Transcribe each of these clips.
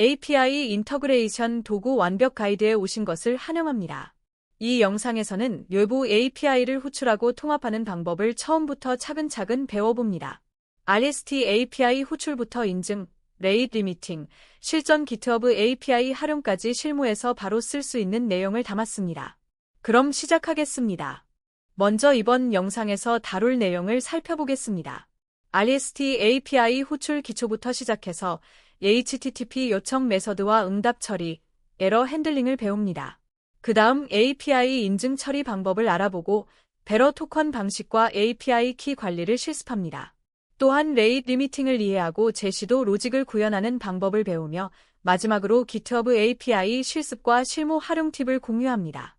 API 인터그레이션 도구 완벽 가이드에 오신 것을 환영합니다. 이 영상에서는 외부 API를 호출하고 통합하는 방법을 처음부터 차근차근 배워봅니다. REST API 호출부터 인증, 레이트 리미팅, 실전 GitHub API 활용까지 실무에서 바로 쓸 수 있는 내용을 담았습니다. 그럼 시작하겠습니다. 먼저 이번 영상에서 다룰 내용을 살펴보겠습니다. REST API 호출 기초부터 시작해서 HTTP 요청 메서드와 응답 처리, 에러 핸들링을 배웁니다. 그 다음 API 인증 처리 방법을 알아보고 베러 토컨 방식과 API 키 관리를 실습합니다. 또한 레이트 리미팅을 이해하고 제시도 로직을 구현하는 방법을 배우며 마지막으로 GitHub API 실습과 실무 활용 팁을 공유합니다.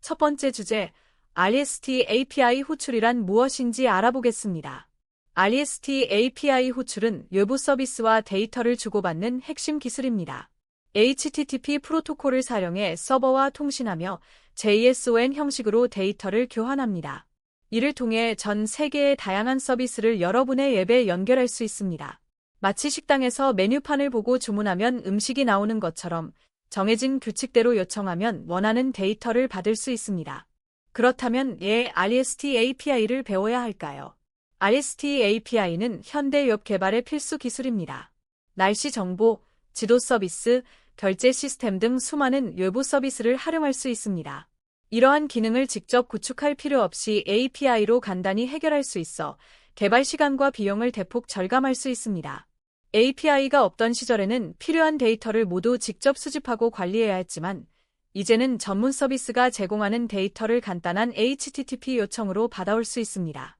첫 번째 주제, REST API 호출이란 무엇인지 알아보겠습니다. REST API 호출은 외부 서비스와 데이터를 주고받는 핵심 기술입니다. HTTP 프로토콜을 사용해 서버와 통신하며 JSON 형식으로 데이터를 교환합니다. 이를 통해 전 세계의 다양한 서비스를 여러분의 앱에 연결할 수 있습니다. 마치 식당에서 메뉴판을 보고 주문하면 음식이 나오는 것처럼 정해진 규칙대로 요청하면 원하는 데이터를 받을 수 있습니다. 그렇다면 왜 REST API를 배워야 할까요? REST API는 현대 웹 개발의 필수 기술입니다. 날씨 정보, 지도 서비스, 결제 시스템 등 수많은 외부 서비스를 활용할 수 있습니다. 이러한 기능을 직접 구축할 필요 없이 API로 간단히 해결할 수 있어 개발 시간과 비용을 대폭 절감할 수 있습니다. API가 없던 시절에는 필요한 데이터를 모두 직접 수집하고 관리해야 했지만 이제는 전문 서비스가 제공하는 데이터를 간단한 HTTP 요청으로 받아올 수 있습니다.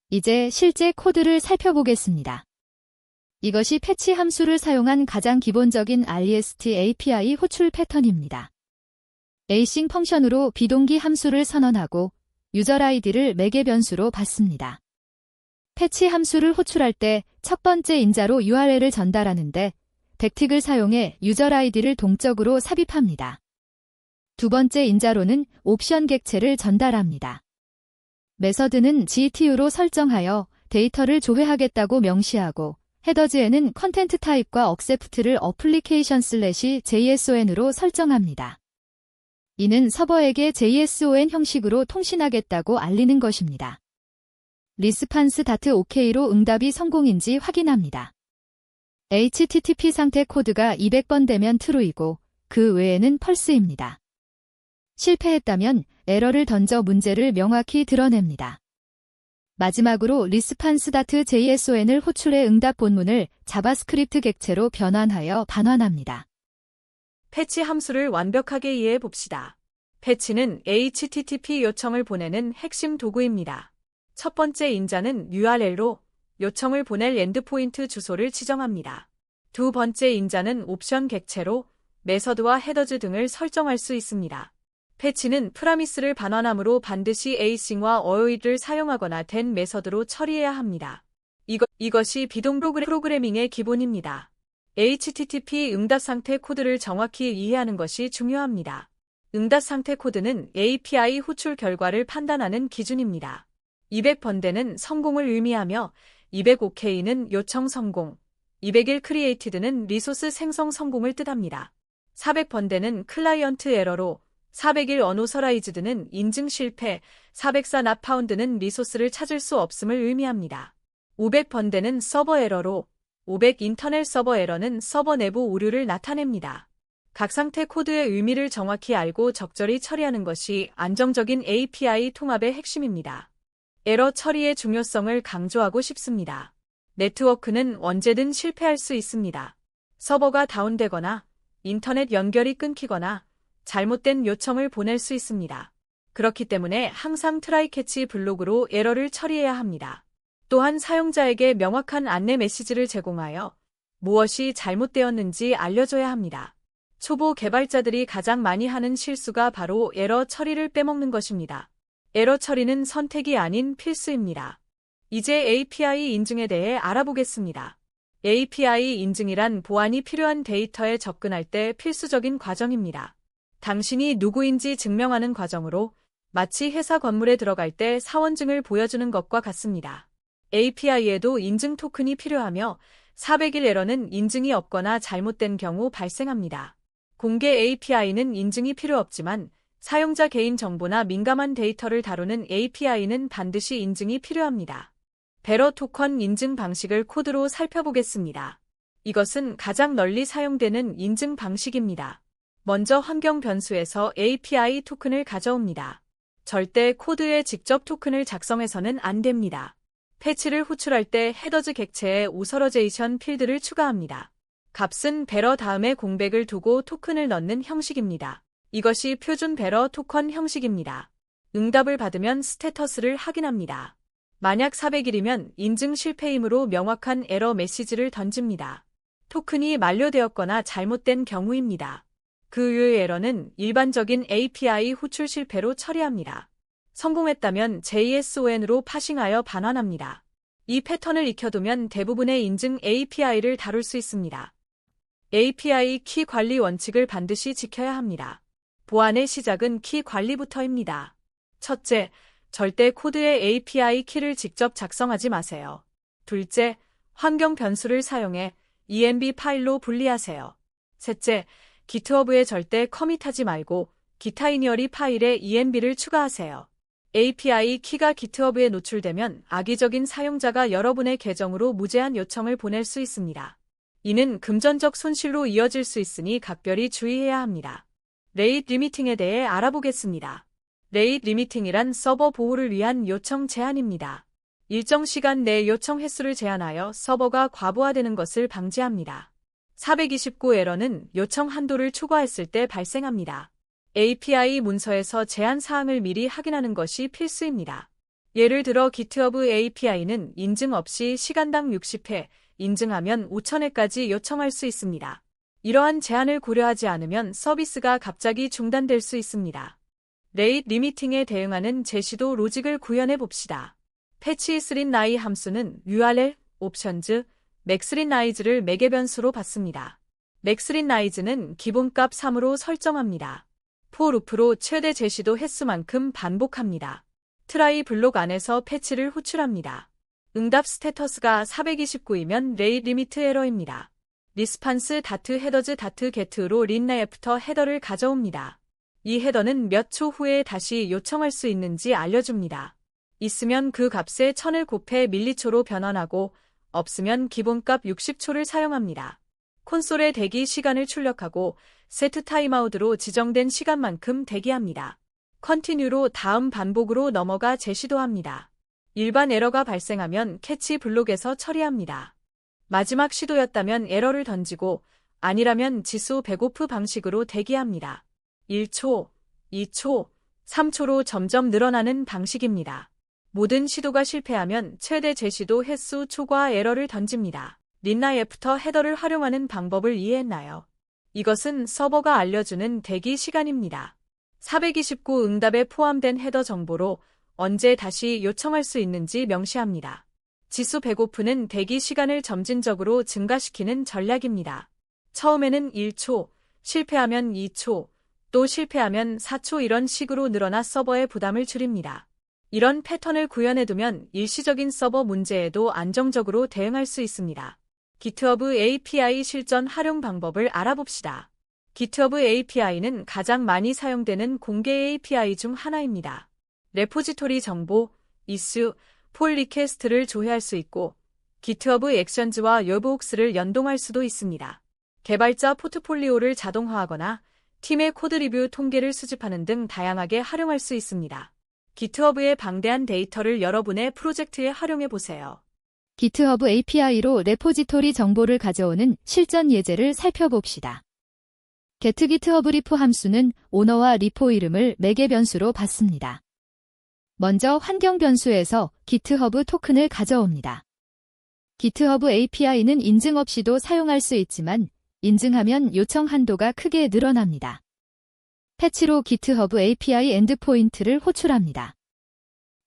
이제 실제 코드를 살펴보겠습니다. 이것이 패치 함수를 사용한 가장 기본적인 REST API 호출 패턴입니다. async 펑션으로 비동기 함수를 선언하고 유저 아이디를 매개 변수로 받습니다. 패치 함수를 호출할 때 첫 번째 인자로 URL을 전달하는데 백틱을 사용해 유저 아이디를 동적으로 삽입합니다. 두 번째 인자로는 옵션 객체를 전달합니다. 메서드는 GTU로 설정하여 데이터를 조회하겠다고 명시하고 헤더즈에는 컨텐트 타입과 억셉트를 application/JSON으로 설정합니다. 이는 서버에게 JSON 형식으로 통신하겠다고 알리는 것입니다. response.ok로 응답이 성공인지 확인합니다. HTTP 상태 코드가 200번 되면 true이고 그 외에는 false입니다. 실패했다면 에러를 던져 문제를 명확히 드러냅니다. 마지막으로 response.json을 호출해 응답 본문을 자바스크립트 객체로 변환하여 반환합니다. 패치 함수를 완벽하게 이해해 봅시다. 패치는 HTTP 요청을 보내는 핵심 도구입니다. 첫 번째 인자는 URL로 요청을 보낼 엔드포인트 주소를 지정합니다. 두 번째 인자는 옵션 객체로 메서드와 헤더즈 등을 설정할 수 있습니다. 패치는 프라미스를 반환함으로 반드시 async와 await를 사용하거나 된 메서드로 처리해야 합니다. 이것이 비동 프로그래밍의 기본입니다. HTTP 응답 상태 코드를 정확히 이해하는 것이 중요합니다. 응답 상태 코드는 API 호출 결과를 판단하는 기준입니다. 200번대는 성공을 의미하며 205K는 요청 성공, 201 created는 리소스 생성 성공을 뜻합니다. 400번대는 클라이언트 에러로 401 unauthorized는 인증 실패, 404 not found는 리소스를 찾을 수 없음을 의미합니다. 500번대는 서버 에러로 500 인터넷 서버 에러는 서버 내부 오류를 나타냅니다. 각 상태 코드의 의미를 정확히 알고 적절히 처리하는 것이 안정적인 API 통합의 핵심입니다. 에러 처리의 중요성을 강조하고 싶습니다. 네트워크는 언제든 실패할 수 있습니다. 서버가 다운되거나 인터넷 연결이 끊기거나 잘못된 요청을 보낼 수 있습니다. 그렇기 때문에 항상 트라이 캐치 블록으로 에러를 처리해야 합니다. 또한 사용자에게 명확한 안내 메시지를 제공하여 무엇이 잘못되었는지 알려줘야 합니다. 초보 개발자들이 가장 많이 하는 실수가 바로 에러 처리를 빼먹는 것입니다. 에러 처리는 선택이 아닌 필수입니다. 이제 API 인증에 대해 알아보겠습니다. API 인증이란 보안이 필요한 데이터에 접근할 때 필수적인 과정입니다. 당신이 누구인지 증명하는 과정으로 마치 회사 건물에 들어갈 때 사원증을 보여주는 것과 같습니다. API에도 인증 토큰이 필요하며 400일 에러는 인증이 없거나 잘못된 경우 발생합니다. 공개 API는 인증이 필요 없지만 사용자 개인 정보나 민감한 데이터를 다루는 API는 반드시 인증이 필요합니다. 베러 토큰 인증 방식을 코드로 살펴보겠습니다. 이것은 가장 널리 사용되는 인증 방식입니다. 먼저 환경 변수에서 API 토큰을 가져옵니다. 절대 코드에 직접 토큰을 작성해서는 안 됩니다. 패치를 호출할 때 헤더즈 객체에 오서러제이션 필드를 추가합니다. 값은 베러 다음에 공백을 두고 토큰을 넣는 형식입니다. 이것이 표준 베러 토큰 형식입니다. 응답을 받으면 스테터스를 확인합니다. 만약 400일이면 인증 실패이므로 명확한 에러 메시지를 던집니다. 토큰이 만료되었거나 잘못된 경우입니다. 그 이후의 에러는 일반적인 API 호출 실패로 처리합니다. 성공했다면 JSON으로 파싱하여 반환합니다. 이 패턴을 익혀두면 대부분의 인증 API를 다룰 수 있습니다. API 키 관리 원칙을 반드시 지켜야 합니다. 보안의 시작은 키 관리부터입니다. 첫째, 절대 코드의 API 키를 직접 작성하지 마세요. 둘째, 환경 변수를 사용해 env 파일로 분리하세요. 셋째, GitHub에 절대 커밋하지 말고 기타이니어리 파일에 env를 추가하세요. API 키가 GitHub에 노출되면 악의적인 사용자가 여러분의 계정으로 무제한 요청을 보낼 수 있습니다. 이는 금전적 손실로 이어질 수 있으니 각별히 주의해야 합니다. 레이트 리미팅에 대해 알아보겠습니다. 레이트 리미팅이란 서버 보호를 위한 요청 제한입니다. 일정 시간 내 요청 횟수를 제한하여 서버가 과부하되는 것을 방지합니다. 429 에러는 요청 한도를 초과했을 때 발생합니다. API 문서에서 제한 사항을 미리 확인하는 것이 필수입니다. 예를 들어 GitHub API는 인증 없이 시간당 60회, 인증하면 5000회까지 요청할 수 있습니다. 이러한 제한을 고려하지 않으면 서비스가 갑자기 중단될 수 있습니다. 레이트 리미팅에 대응하는 제시도 로직을 구현해 봅시다. 패치 스린나이 함수는 URL, 옵션즈, 맥스린나이즈를 매개 변수로 받습니다. 맥스린나이즈는 기본값 3으로 설정합니다. for 루프로 최대 제시도 횟수만큼 반복합니다. 트라이 블록 안에서 패치를 호출합니다. 응답 스테터스가 429이면 레이트 리미트 에러입니다. 리스판스 다트 헤더즈 다트 게트로 린레프터 헤더를 가져옵니다. 이 헤더는 몇 초 후에 다시 요청할 수 있는지 알려줍니다. 있으면 그 값에 1000을 곱해 밀리초로 변환하고 없으면 기본값 60초를 사용합니다. 콘솔에 대기 시간을 출력하고 세트 타임아웃으로 지정된 시간만큼 대기합니다. 컨티뉴로 다음 반복으로 넘어가 재시도합니다. 일반 에러가 발생하면 캐치 블록에서 처리합니다. 마지막 시도였다면 에러를 던지고 아니라면 지수 백오프 방식으로 대기합니다. 1초, 2초, 3초로 점점 늘어나는 방식입니다. 모든 시도가 실패하면 최대 재시도 횟수 초과 에러를 던집니다. 린나이애프터 헤더를 활용하는 방법을 이해했나요? 이것은 서버가 알려주는 대기 시간입니다. 429 응답에 포함된 헤더 정보로 언제 다시 요청할 수 있는지 명시합니다. 지수 백오프는 대기 시간을 점진적으로 증가시키는 전략입니다. 처음에는 1초, 실패하면 2초, 또 실패하면 4초 이런 식으로 늘어나 서버의 부담을 줄입니다. 이런 패턴을 구현해두면 일시적인 서버 문제에도 안정적으로 대응할 수 있습니다. GitHub API 실전 활용 방법을 알아봅시다. GitHub API는 가장 많이 사용되는 공개 API 중 하나입니다. 레포지토리 정보, 이슈, 폴 리퀘스트를 조회할 수 있고 GitHub 액션즈와 웹웍스를 연동할 수도 있습니다. 개발자 포트폴리오를 자동화하거나 팀의 코드 리뷰 통계를 수집하는 등 다양하게 활용할 수 있습니다. GitHub의 방대한 데이터를 여러분의 프로젝트에 활용해 보세요. GitHub API로 레포지토리 정보를 가져오는 실전 예제를 살펴봅시다. getGitHubRepo 함수는 오너와 리포 이름을 매개 변수로 받습니다. 먼저 환경 변수에서 GitHub 토큰을 가져옵니다. GitHub API는 인증 없이도 사용할 수 있지만 인증하면 요청 한도가 크게 늘어납니다. 패치로 GitHub API 엔드포인트를 호출합니다.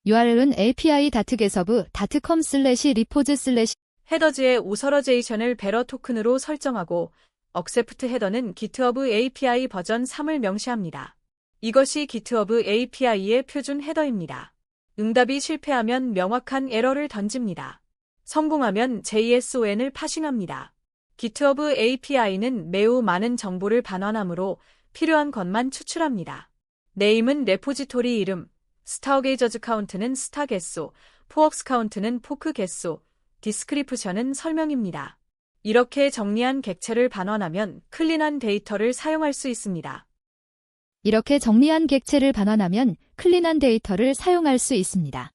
URL은 api.github.com/repos/ 헤더즈의 오서러제이션을 베러 토큰으로 설정하고 accept 헤더는 GitHub API 버전 3을 명시합니다. 이것이 GitHub API의 표준 헤더입니다. 응답이 실패하면 명확한 에러를 던집니다. 성공하면 JSON을 파싱합니다. GitHub API는 매우 많은 정보를 반환하므로 필요한 것만 추출합니다. 네임은 레포지토리 이름, 스타어게이저즈 카운트는 스타 개수, 포웍스 카운트는 포크 개수, 디스크리프션은 설명입니다. 이렇게 정리한 객체를 반환하면 클린한 데이터를 사용할 수 있습니다. 이렇게 정리한 객체를 반환하면 클린한 데이터를 사용할 수 있습니다.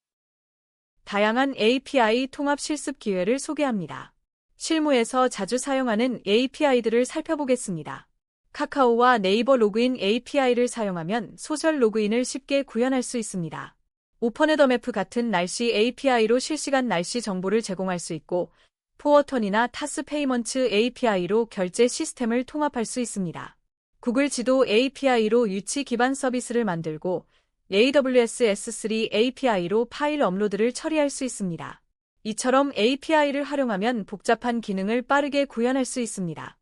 다양한 API 통합 실습 기회를 소개합니다. 실무에서 자주 사용하는 API들을 살펴보겠습니다. 카카오와 네이버 로그인 API를 사용하면 소셜 로그인을 쉽게 구현할 수 있습니다. 오픈웨더맵 같은 날씨 API로 실시간 날씨 정보를 제공할 수 있고, 포어턴이나 타스 페이먼트 API로 결제 시스템을 통합할 수 있습니다. 구글 지도 API로 유치 기반 서비스를 만들고, AWS S3 API로 파일 업로드를 처리할 수 있습니다. 이처럼 API를 활용하면 복잡한 기능을 빠르게 구현할 수 있습니다.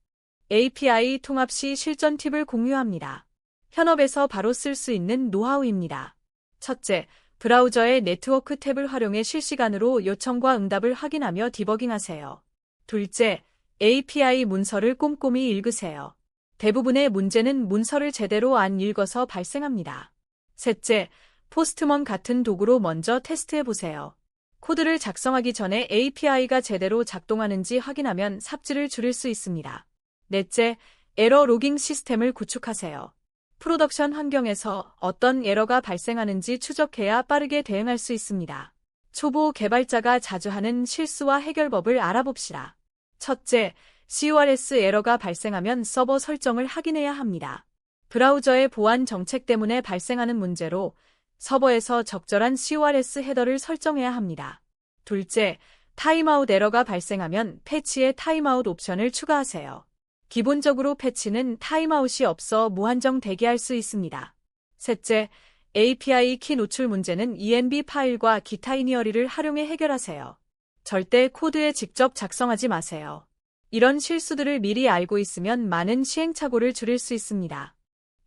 API 통합 시 실전 팁을 공유합니다. 현업에서 바로 쓸 수 있는 노하우입니다. 첫째, 브라우저의 네트워크 탭을 활용해 실시간으로 요청과 응답을 확인하며 디버깅하세요. 둘째, API 문서를 꼼꼼히 읽으세요. 대부분의 문제는 문서를 제대로 안 읽어서 발생합니다. 셋째, 포스트먼 같은 도구로 먼저 테스트해보세요. 코드를 작성하기 전에 API가 제대로 작동하는지 확인하면 삽질을 줄일 수 있습니다. 넷째, 에러 로깅 시스템을 구축하세요. 프로덕션 환경에서 어떤 에러가 발생하는지 추적해야 빠르게 대응할 수 있습니다. 초보 개발자가 자주 하는 실수와 해결법을 알아봅시다. 첫째, CORS 에러가 발생하면 서버 설정을 확인해야 합니다. 브라우저의 보안 정책 때문에 발생하는 문제로 서버에서 적절한 CORS 헤더를 설정해야 합니다. 둘째, 타임아웃 에러가 발생하면 패치에 타임아웃 옵션을 추가하세요. 기본적으로 패치는 타임아웃이 없어 무한정 대기할 수 있습니다. 셋째, API 키 노출 문제는 env 파일과 기타 이니어리를 활용해 해결하세요. 절대 코드에 직접 작성하지 마세요. 이런 실수들을 미리 알고 있으면 많은 시행착오를 줄일 수 있습니다.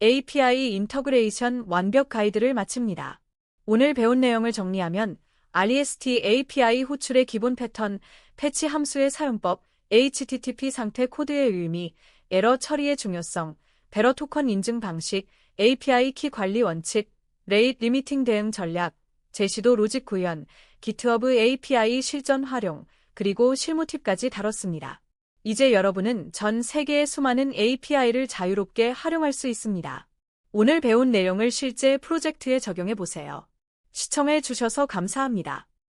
API 인터그레이션 완벽 가이드를 마칩니다. 오늘 배운 내용을 정리하면 REST API 호출의 기본 패턴, 패치 함수의 사용법, HTTP 상태 코드의 의미, 에러 처리의 중요성, 베러 토컨 인증 방식, API 키 관리 원칙, 레이트 리미팅 대응 전략, 제시도 로직 구현, GitHub API 실전 활용, 그리고 실무 팁까지 다뤘습니다. 이제 여러분은 전 세계의 수많은 API를 자유롭게 활용할 수 있습니다. 오늘 배운 내용을 실제 프로젝트에 적용해 보세요. 시청해 주셔서 감사합니다.